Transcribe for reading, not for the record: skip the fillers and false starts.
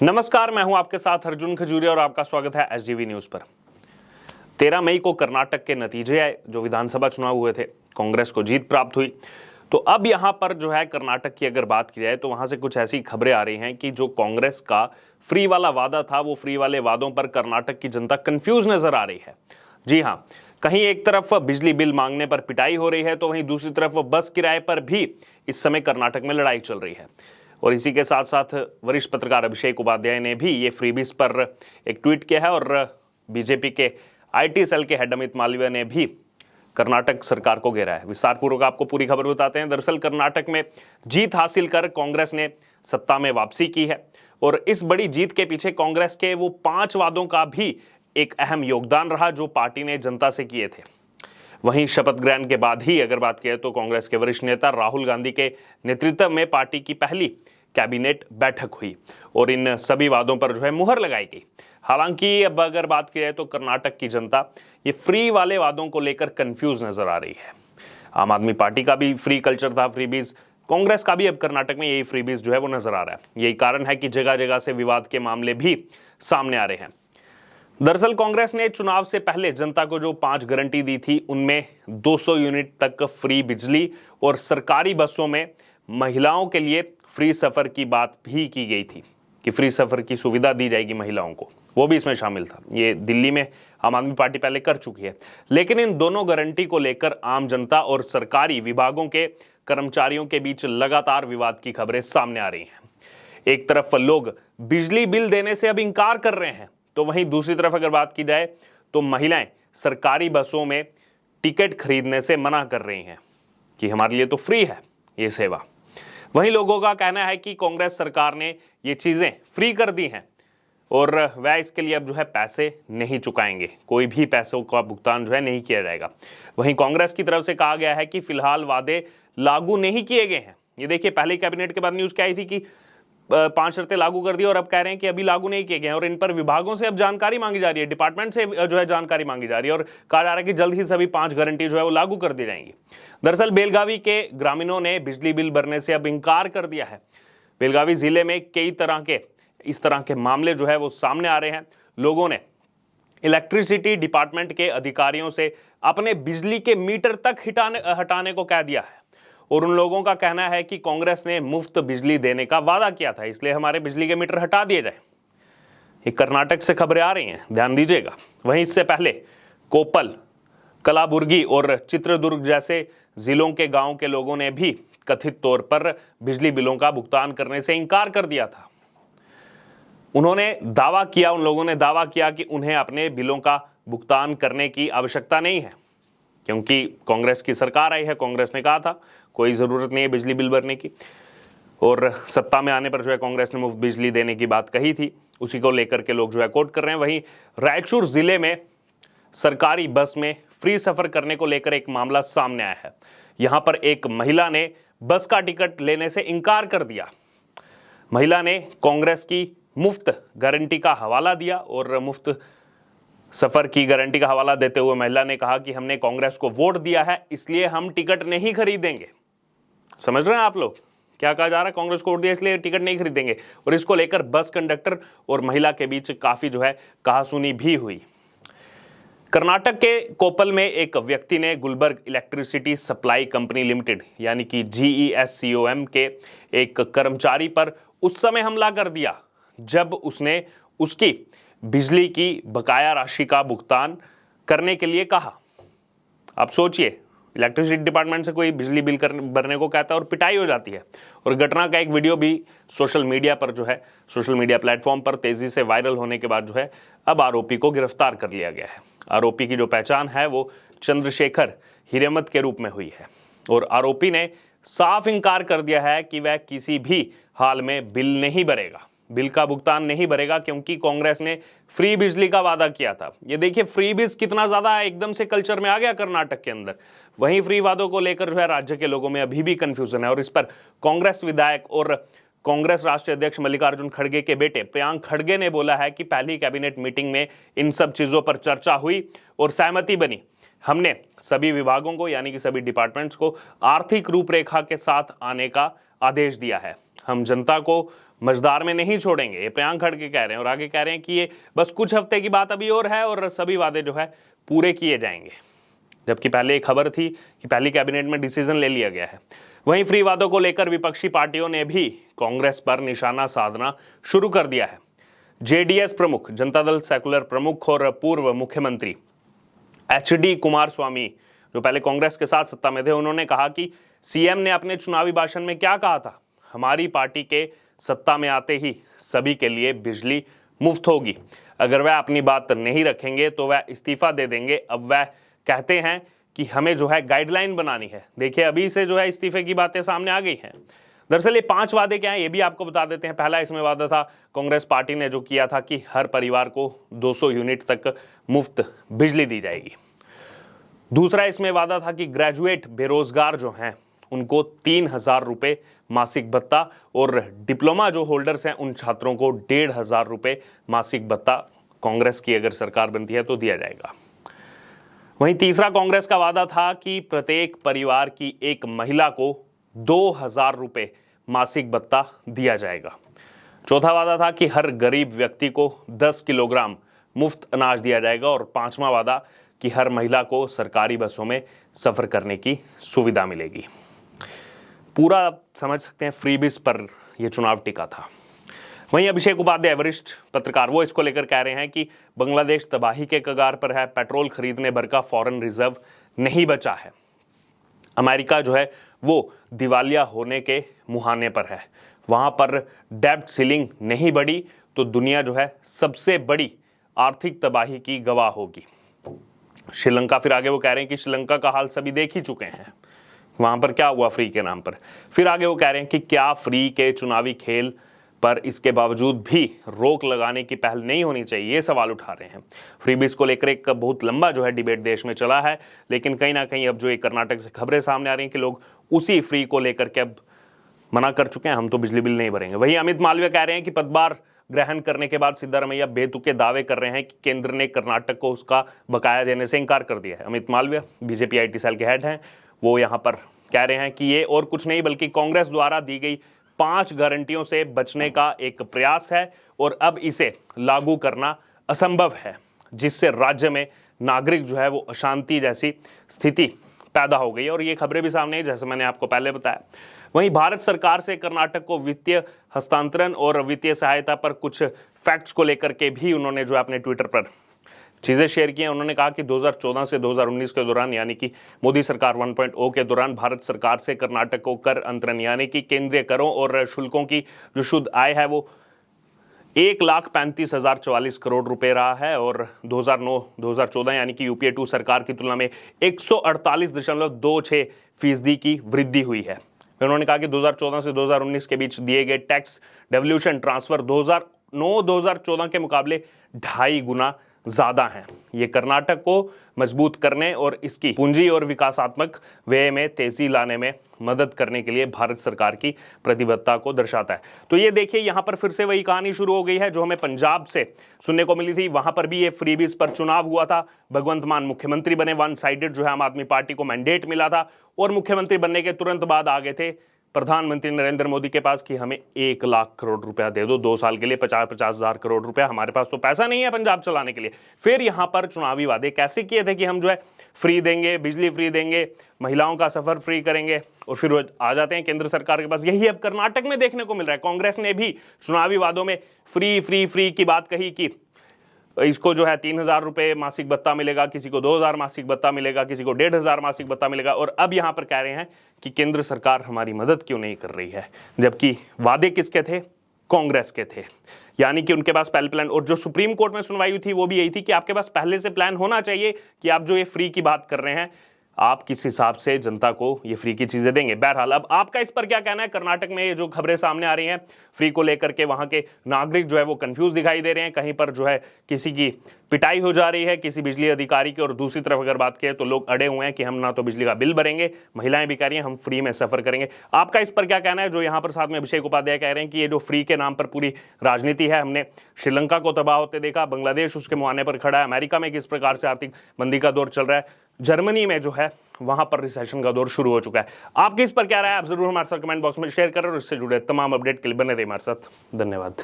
नमस्कार, मैं हूं आपके साथ अर्जुन खजूरिया और आपका स्वागत है एसडीवी न्यूज पर। 13 मई को कर्नाटक के नतीजे आए, जो विधानसभा चुनाव हुए थे। कांग्रेस को जीत प्राप्त हुई। तो अब यहां पर जो है कर्नाटक की अगर बात की जाए तो वहां से कुछ ऐसी खबरें आ रही हैं कि जो कांग्रेस का फ्री वाला वादा था, वो फ्री वाले वादों पर कर्नाटक की जनता कंफ्यूज नजर आ रही है। जी हाँ, कहीं एक तरफ बिजली बिल मांगने पर पिटाई हो रही है तो वहीं दूसरी तरफ बस किराए पर भी इस समय कर्नाटक में लड़ाई चल रही है। और इसी के साथ साथ वरिष्ठ पत्रकार अभिषेक उपाध्याय ने भी ये फ्रीबीज पर एक ट्वीट किया है और बीजेपी के आईटी सेल के हेड अमित मालवीय ने भी कर्नाटक सरकार को घेरा है। विस्तार पूर्वक आपको पूरी खबर बताते हैं। दरअसल कर्नाटक में जीत हासिल कर कांग्रेस ने सत्ता में वापसी की है और इस बड़ी जीत के पीछे कांग्रेस के वो 5 वादों का भी एक अहम योगदान रहा जो पार्टी ने जनता से किए थे। वहीं शपथ ग्रहण के बाद ही अगर बात करें तो कांग्रेस के वरिष्ठ नेता राहुल गांधी के नेतृत्व में पार्टी की पहली कैबिनेट बैठक हुई और इन सभी वादों पर जो है मुहर लगाई गई। हालांकि अब अगर बात की जाए तो कर्नाटक की जनता ये फ्री वाले वादों को लेकर कंफ्यूज नजर आ रही है। आम आदमी पार्टी का भी फ्री कल्चर था, फ्रीबीज। कांग्रेस का भी अब कर्नाटक में यही फ्रीबीज जो है वो नजर आ रहा है। यही कारण है कि जगह जगह से विवाद के मामले भी सामने आ रहे हैं। दरअसल कांग्रेस ने चुनाव से पहले जनता को जो 5 गारंटी दी थी, उनमें 200 यूनिट तक फ्री बिजली और सरकारी बसों में महिलाओं के लिए फ्री सफर की बात भी की गई थी कि फ्री सफर की सुविधा दी जाएगी महिलाओं को, वो भी इसमें शामिल था। ये दिल्ली में आम आदमी पार्टी पहले कर चुकी है। लेकिन इन दोनों गारंटी को लेकर आम जनता और सरकारी विभागों के कर्मचारियों के बीच लगातार विवाद की खबरें सामने आ रही हैं। एक तरफ लोग बिजली बिल देने से अब इंकार कर रहे हैं, तो वहीं दूसरी तरफ अगर बात की जाए तो महिलाएं सरकारी बसों में टिकट खरीदने से मना कर रही हैं कि हमारे लिए तो फ्री है ये सेवा। वहीं लोगों का कहना है कि कांग्रेस सरकार ने ये चीजें फ्री कर दी हैं और वह इसके लिए अब जो है पैसे नहीं चुकाएंगे, कोई भी पैसों का भुगतान जो है नहीं किया जाएगा। वहीं कांग्रेस की तरफ से कहा गया है कि फिलहाल वादे लागू नहीं किए गए हैं। ये देखिए, पहले कैबिनेट के बाद न्यूज क्या आई थी कि 5 शर्तें लागू कर दी और अब कह रहे हैं कि अभी लागू नहीं किए गए और इन पर विभागों से अब जानकारी मांगी जा रही है, डिपार्टमेंट से जो है जानकारी मांगी जा रही है और कहा जा रहा है कि जल्द ही सभी 5 गारंटी जो है वो लागू कर दी जाएंगी। दरअसल बेलगावी के ग्रामीणों ने बिजली बिल भरने से अब इंकार कर दिया है। बेलगावी जिले में कई तरह के इस तरह के मामले जो है वो सामने आ रहे हैं। लोगों ने इलेक्ट्रिसिटी डिपार्टमेंट के अधिकारियों से अपने बिजली के मीटर तक हटाने को कह दिया है और उन लोगों का कहना है कि कांग्रेस ने मुफ्त बिजली देने का वादा किया था, इसलिए हमारे बिजली के मीटर हटा दिए जाए। ये कर्नाटक से खबरें आ रही हैं, ध्यान दीजिएगा। वहीं इससे पहले कोप्पल, कलाबुर्गी और चित्रदुर्ग जैसे जिलों के गांव के लोगों ने भी कथित तौर पर बिजली बिलों का भुगतान करने से इंकार कर दिया था। उन लोगों ने दावा किया कि उन्हें अपने बिलों का भुगतान करने की आवश्यकता नहीं है, क्योंकि कांग्रेस की सरकार आई है। कांग्रेस ने कहा था कोई जरूरत नहीं है बिजली बिल भरने की और सत्ता में आने पर जो है कांग्रेस ने मुफ्त बिजली देने की बात कही थी। उसी को लेकर के लोग जो है कोट कर रहे हैं। वहीं रायचूर जिले में सरकारी बस में फ्री सफर करने को लेकर एक मामला सामने आया है। यहां पर एक महिला ने बस का टिकट लेने से इंकार कर दिया। महिला ने कांग्रेस की मुफ्त गारंटी का हवाला दिया और मुफ्त सफर की गारंटी का हवाला देते हुए महिला ने कहा कि हमने कांग्रेस को वोट दिया है, इसलिए हम टिकट नहीं खरीदेंगे। समझ रहे हैं आप लोग क्या कहा जा रहा है? कांग्रेस को वोट दिया इसलिए टिकट नहीं खरीदेंगे। और इसको लेकर बस कंडक्टर और महिला के बीच काफी जो है कहासुनी भी हुई। कर्नाटक के कोप्पल में एक व्यक्ति ने Gulbarga electricity supply company limited यानी कि GESCOM के एक कर्मचारी पर उस समय हमला कर दिया जब उसने उसकी बिजली की बकाया राशि का भुगतान करने के लिए कहा। आप सोचिए, इलेक्ट्रिसिटी डिपार्टमेंट से कोई बिजली बिल भरने को कहता है और पिटाई हो जाती है। और घटना का एक वीडियो भी सोशल मीडिया पर जो है सोशल मीडिया प्लेटफॉर्म पर तेजी से वायरल होने के बाद जो है अब आरोपी को गिरफ्तार कर लिया गया है। आरोपी की जो पहचान है वो चंद्रशेखर हिरेमत के रूप में हुई है और आरोपी ने साफ इंकार कर दिया है कि वह किसी भी हाल में बिल नहीं भरेगा, बिल का भुगतान नहीं भरेगा, क्योंकि कांग्रेस ने फ्री बिजली का वादा किया था। ये देखिए फ्री बिज कितना ज्यादा एकदम से कल्चर में आ गया कर्नाटक के अंदर। वहीं फ्री वादों को लेकर जो है राज्य के लोगों में अभी भी कंफ्यूजन है और इस पर कांग्रेस विधायक और कांग्रेस राष्ट्रीय अध्यक्ष मल्लिकार्जुन खड़गे के बेटे प्रियांक खड़गे ने बोला है कि पहली कैबिनेट मीटिंग में इन सब चीजों पर चर्चा हुई और सहमति बनी। हमने सभी विभागों को यानी कि सभी डिपार्टमेंट्स को आर्थिक रूपरेखा के साथ आने का आदेश दिया है। हम जनता को मझधार में नहीं छोड़ेंगे, ये प्रियांक खड़गे कह रहे हैं। और आगे कह रहे हैं कि ये बस कुछ हफ्ते की बात अभी और है और सभी वादे जो है पूरे किए जाएंगे। जबकि पहले एक खबर थी कि पहली कैबिनेट में डिसीजन ले लिया गया है। वहीं फ्री वादों को लेकर विपक्षी पार्टियों ने भी कांग्रेस पर निशाना साधना शुरू कर दिया है। जेडीएस प्रमुख, जनता दल सेकुलर प्रमुख और पूर्व मुख्यमंत्री HD कुमारस्वामी, जो पहले कांग्रेस के साथ सत्ता में थे, उन्होंने कहा कि सीएम ने अपने चुनावी भाषण में क्या कहा था, हमारी पार्टी के सत्ता में आते ही सभी के लिए बिजली मुफ्त होगी। अगर वह अपनी बात नहीं रखेंगे तो वह इस्तीफा दे देंगे। अब वह कहते हैं कि हमें जो है गाइडलाइन बनानी है। देखिए, अभी से जो है इस्तीफे की बातें सामने आ गई हैं। दरअसल ये 5 वादे क्या हैं ये भी आपको बता देते हैं। पहला इसमें वादा था कांग्रेस पार्टी ने जो किया था कि हर परिवार को 200 यूनिट तक मुफ्त बिजली दी जाएगी। दूसरा इसमें वादा था कि ग्रेजुएट बेरोजगार जो हैं उनको 3,000 रुपये मासिक भत्ता और डिप्लोमा जो होल्डर्स हैं उन छात्रों को 1,500 रुपये मासिक भत्ता कांग्रेस की अगर सरकार बनती है तो दिया जाएगा। वहीं तीसरा कांग्रेस का वादा था कि प्रत्येक परिवार की एक महिला को 2,000 रुपये मासिक भत्ता दिया जाएगा। चौथा वादा था कि हर गरीब व्यक्ति को 10 किलोग्राम मुफ्त अनाज दिया जाएगा। और 5वां वादा कि हर महिला को सरकारी बसों में सफर करने की सुविधा मिलेगी। पूरा समझ सकते हैं फ्रीबीज पर यह चुनाव टिका था। वहीं अभिषेक उपाध्याय, वरिष्ठ पत्रकार, वो इसको लेकर कह रहे हैं कि बांग्लादेश तबाही के कगार पर है, पेट्रोल खरीदने भर का फॉरेन रिजर्व नहीं बचा है, अमेरिका जो है वो दिवालिया होने के मुहाने पर है, वहां पर डेब्ट सीलिंग नहीं बढ़ी तो दुनिया जो है सबसे बड़ी आर्थिक तबाही की गवाह होगी। श्रीलंका, फिर आगे वो कह रहे हैं कि श्रीलंका का हाल सभी देख ही चुके हैं, वहां पर क्या हुआ फ्री के नाम पर। फिर आगे वो कह रहे हैं कि क्या फ्री के चुनावी खेल पर इसके बावजूद भी रोक लगाने की पहल नहीं होनी चाहिए, ये सवाल उठा रहे हैं। फ्रीबीज को लेकर एक बहुत लंबा जो है डिबेट देश में चला है, लेकिन कहीं ना कहीं अब जो एक कर्नाटक से खबरें सामने आ रही हैं कि लोग उसी फ्री को लेकर के अब मना कर चुके हैं, हम तो बिजली बिल नहीं भरेंगे। वहीं अमित मालवीय कह रहे हैं कि पदभार ग्रहण करने के बाद सिद्धारमैया बेतुके दावे कर रहे हैं कि केंद्र ने कर्नाटक को उसका बकाया देने से इनकार कर दिया है। Amit Malviya BJP IT cell के हेड हैं, वो यहाँ पर कह रहे हैं कि ये और कुछ नहीं बल्कि कांग्रेस द्वारा दी गई 5 गारंटियों से बचने का एक प्रयास है और अब इसे लागू करना असंभव है, जिससे राज्य में नागरिक जो है वो अशांति जैसी स्थिति पैदा हो गई। और ये खबरें भी सामने, जैसे मैंने आपको पहले बताया। वहीं भारत सरकार से कर्नाटक को वित्तीय हस्तांतरण और वित्तीय सहायता पर कुछ फैक्ट्स को लेकर के भी उन्होंने जो है अपने ट्विटर पर चीजें शेयर की हैं। उन्होंने कहा कि 2014 से 2019 के दौरान, यानी कि मोदी सरकार 1.0 के दौरान, भारत सरकार से कर्नाटक को कर अंतरण यानी कि केंद्रीय करों और शुल्कों की जो शुद्ध आय है वो 1,35,044 करोड़ रुपए रहा है। और 2009-2014 यानी कि UPA 2 सरकार की तुलना में 148.26% की वृद्धि हुई है। उन्होंने कहा कि 2014 से 2019 के बीच दिए गए टैक्स डेवल्यूशन ट्रांसफर 2009-2014 के मुकाबले 2.5 गुना ज्यादा हैं। ये कर्नाटक को मजबूत करने और इसकी पूंजी और विकासात्मक व्यय में तेजी लाने में मदद करने के लिए भारत सरकार की प्रतिबद्धता को दर्शाता है। तो ये देखिए, यहाँ पर फिर से वही कहानी शुरू हो गई है जो हमें पंजाब से सुनने को मिली थी। वहां पर भी ये फ्रीबीज पर चुनाव हुआ था, भगवंत मान मुख्यमंत्री बने, 1 साइडेड जो है आम आदमी पार्टी को मैंडेट मिला था और मुख्यमंत्री बनने के तुरंत बाद आ गए थे प्रधानमंत्री नरेंद्र मोदी के पास कि हमें 1 लाख करोड़ रुपया दे दो 2 साल के लिए, 50-50 हजार करोड़ रुपया, हमारे पास तो पैसा नहीं है पंजाब चलाने के लिए। फिर यहां पर चुनावी वादे कैसे किए थे कि हम जो है फ्री देंगे, बिजली फ्री देंगे, महिलाओं का सफर फ्री करेंगे, और फिर वो आ जाते हैं केंद्र सरकार के पास। यही अब कर्नाटक में देखने को मिल रहा है। कांग्रेस ने भी चुनावी वादों में फ्री फ्री फ्री की बात कही कि इसको जो है 3,000 रुपये मासिक भत्ता मिलेगा, किसी को 2,000 मासिक भत्ता मिलेगा, किसी को 1,500 मासिक भत्ता मिलेगा। और अब यहां पर कह रहे हैं कि केंद्र सरकार हमारी मदद क्यों नहीं कर रही है, जबकि वादे किसके थे? कांग्रेस के थे। यानी कि उनके पास पहले प्लान, और जो सुप्रीम कोर्ट में सुनवाई हुई थी वो भी यही थी कि आपके पास पहले से प्लान होना चाहिए कि आप जो ये फ्री की बात कर रहे हैं आप किस हिसाब से जनता को ये फ्री की चीजें देंगे। बहरहाल अब आपका इस पर क्या कहना है? कर्नाटक में ये जो खबरें सामने आ रही हैं फ्री को लेकर के, वहां के नागरिक जो है वो कंफ्यूज दिखाई दे रहे हैं। कहीं पर जो है किसी की पिटाई हो जा रही है किसी बिजली अधिकारी की, और दूसरी तरफ अगर बात करें तो लोग अड़े हुए हैं कि हम ना तो बिजली का बिल भरेंगे, महिलाएं भी कह रही हैं हम फ्री में सफर करेंगे। आपका इस पर क्या कहना है? जो यहाँ पर साथ में अभिषेक उपाध्याय कह रहे हैं कि ये जो फ्री के नाम पर पूरी राजनीति है, हमने श्रीलंका को तबाह होते देखा, बांग्लादेश उसके मुहाने पर खड़ा है, अमेरिका में किस प्रकार से आर्थिक मंदी का दौर चल रहा है, जर्मनी में जो है वहां पर रिसेशन का दौर शुरू हो चुका है। आपकी इस पर क्या राय है, आप जरूर हमारे साथ कमेंट बॉक्स में शेयर करें और इससे जुड़े तमाम अपडेट के लिए बने रहिए हमारे साथ। धन्यवाद।